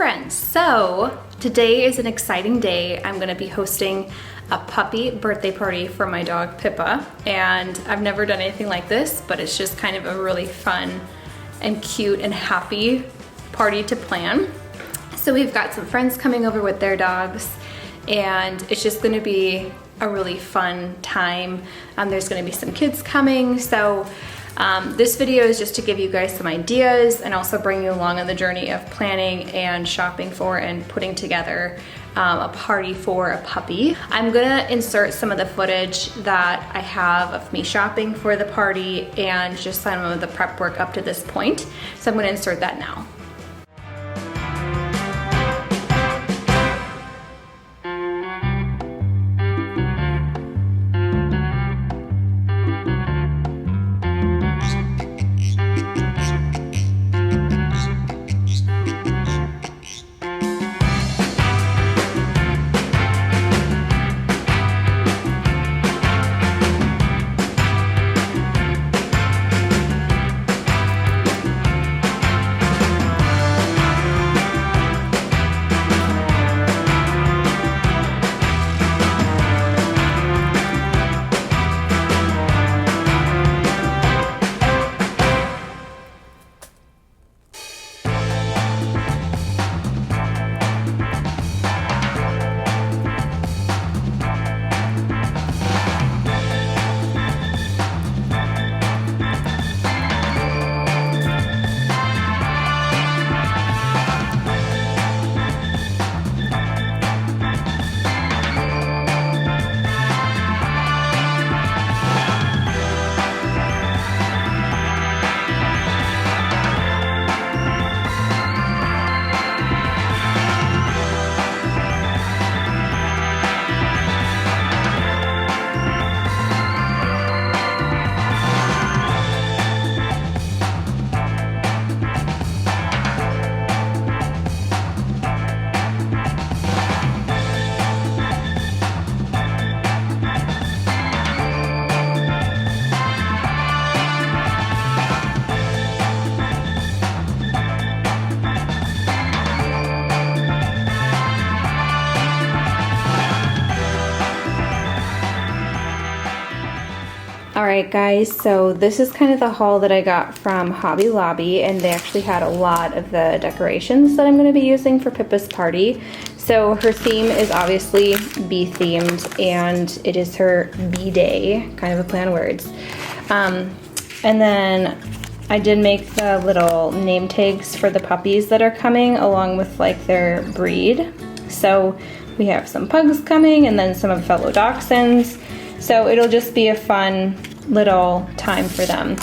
friends, so today is an exciting day. I'm gonna be hosting a puppy birthday party for my dog Pippa, and I've never done anything like this, but it's just kind of a really fun and cute and happy party to plan. So we've got some friends coming over with their dogs, and it's just gonna be a really fun time. There's gonna be some kids coming, so this video is just to give you guys some ideas and also bring you along on the journey of planning and shopping for and putting together a party for a puppy. I'm gonna insert some of the footage that I have of me shopping for the party and just some of the prep work up to this point. So I'm gonna insert that now. Alright guys, so this is kind of the haul that I got from Hobby Lobby, and they actually had a lot of the decorations that I'm going to be using for Pippa's party. So her theme is obviously bee themed, and it is her bee day, kind of a play on words. And then I did make the little name tags for the puppies that are coming along with like their breed. So we have some pugs coming and then some of fellow dachshunds. So it'll just be a fun little time for them.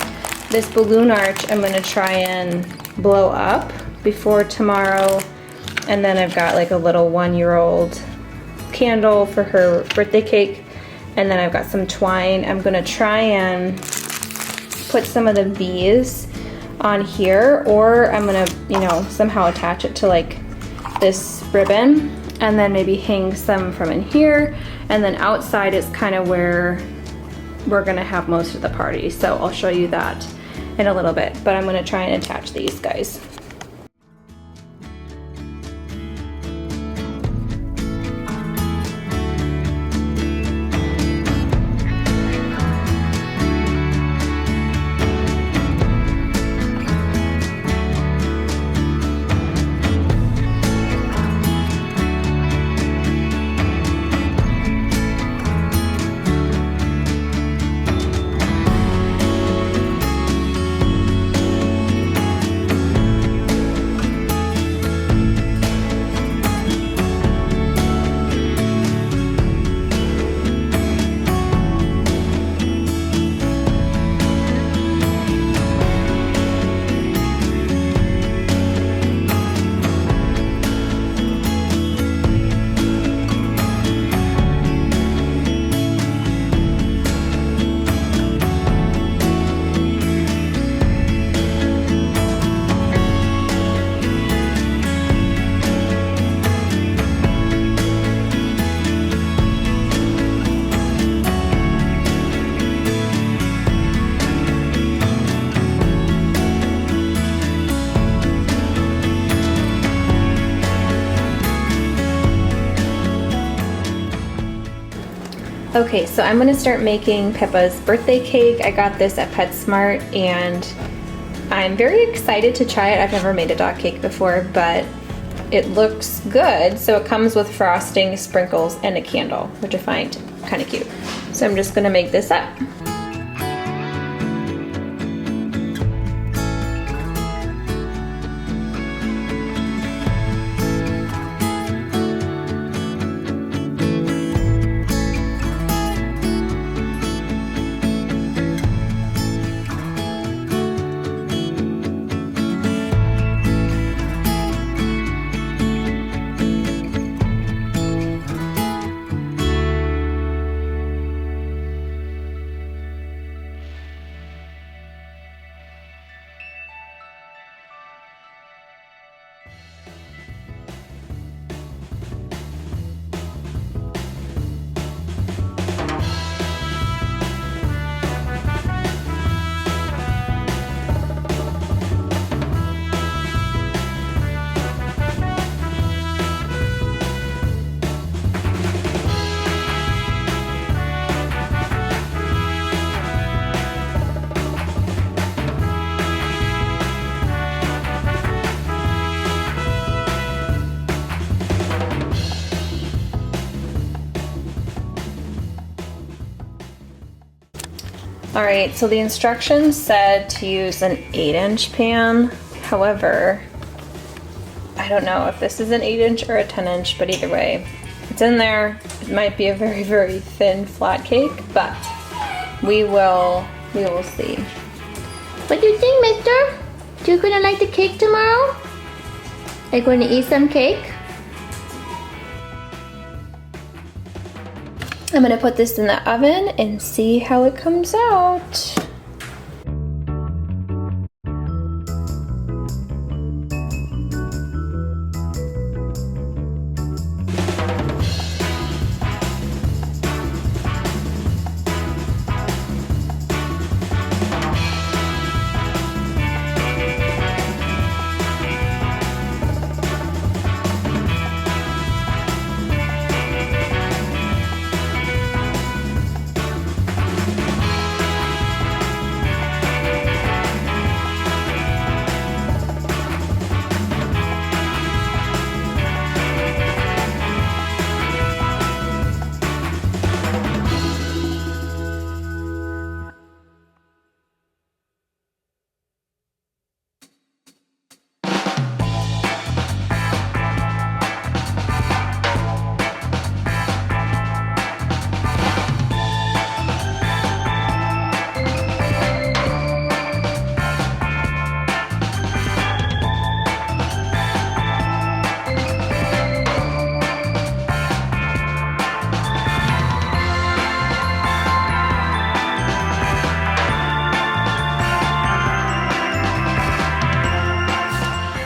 This balloon arch I'm gonna try and blow up before tomorrow. And then I've got like a little 1-year-old candle for her birthday cake. And then I've got some twine. I'm gonna try and put some of the bees on here, or I'm gonna, you know, somehow attach it to like this ribbon, and then maybe hang some from in here. And then outside is kind of where we're gonna have most of the party. So I'll show you that in a little bit, but I'm gonna try and attach these guys. Okay, so I'm gonna start making Pippa's birthday cake. I got this at PetSmart and I'm very excited to try it. I've never made a dog cake before, but it looks good. So it comes with frosting, sprinkles, and a candle, which I find kind of cute. So I'm just gonna make this up. Alright, so the instructions said to use an 8-inch pan. However, I don't know if this is an 8-inch or a 10-inch, but either way, it's in there. It might be a very, very thin flat cake, but we will see. What do you think, mister? Do you gonna like the cake tomorrow? Are you going to eat some cake? I'm gonna put this in the oven and see how it comes out.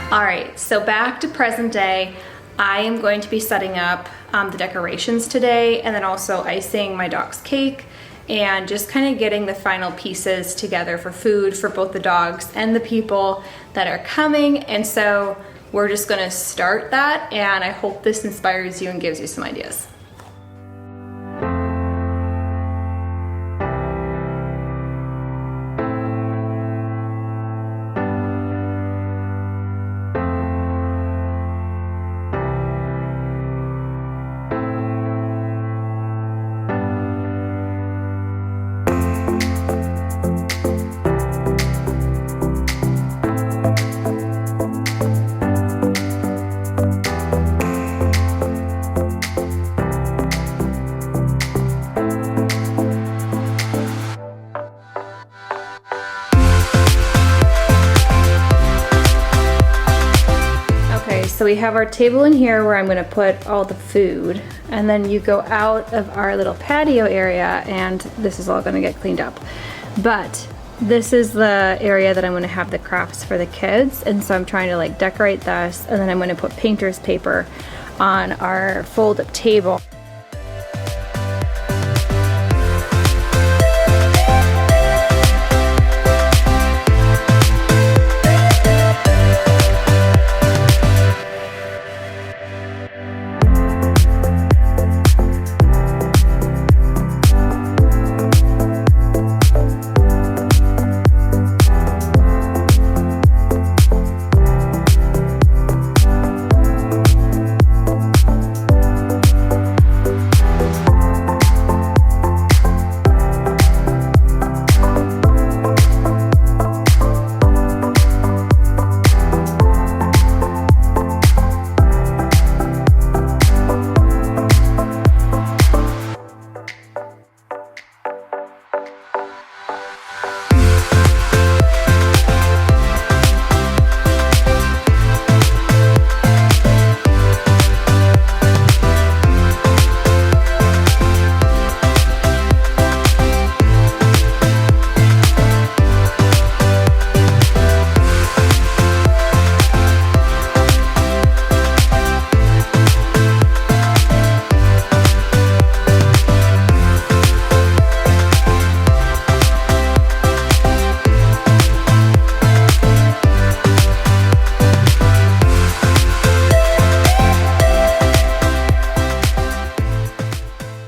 All right, so back to present day. I am going to be setting up the decorations today and then also icing my dog's cake and just kind of getting the final pieces together for food for both the dogs and the people that are coming. And so we're just gonna start that, and I hope this inspires you and gives you some ideas. So we have our table in here where I'm gonna put all the food, and then you go out of our little patio area and this is all gonna get cleaned up. But this is the area that I'm gonna have the crafts for the kids, and so I'm trying to like decorate this, and then I'm gonna put painter's paper on our fold-up table.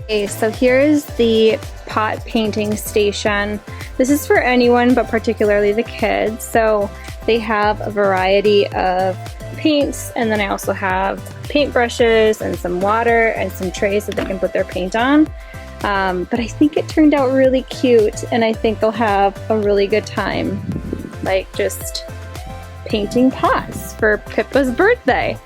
Okay, so here's the pot painting station. This is for anyone, but particularly the kids. So they have a variety of paints, and then I also have paintbrushes and some water and some trays that they can put their paint on. But I think it turned out really cute, and I think they'll have a really good time, like just painting pots for Pippa's birthday.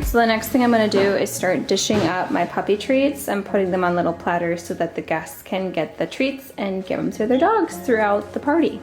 So the next thing I'm going to do is start dishing up my puppy treats and putting them on little platters so that the guests can get the treats and give them to their dogs throughout the party.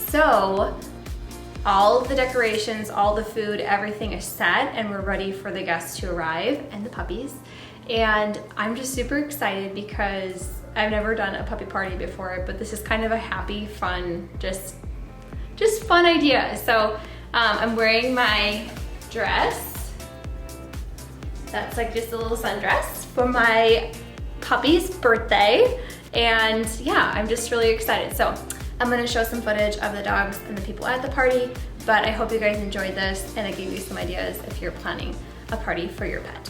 So all the decorations, all the food, everything is set, and we're ready for the guests to arrive and the puppies. And I'm just super excited because I've never done a puppy party before, but this is kind of a happy, fun, just fun idea. So I'm wearing my dress. That's like just a little sundress for my puppy's birthday. And yeah, I'm just really excited. So I'm gonna show some footage of the dogs and the people at the party, but I hope you guys enjoyed this and it gave you some ideas if you're planning a party for your pet.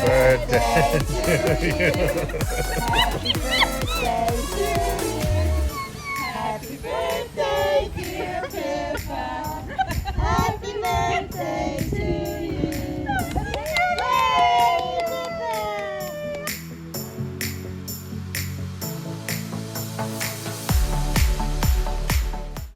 Birthday to you.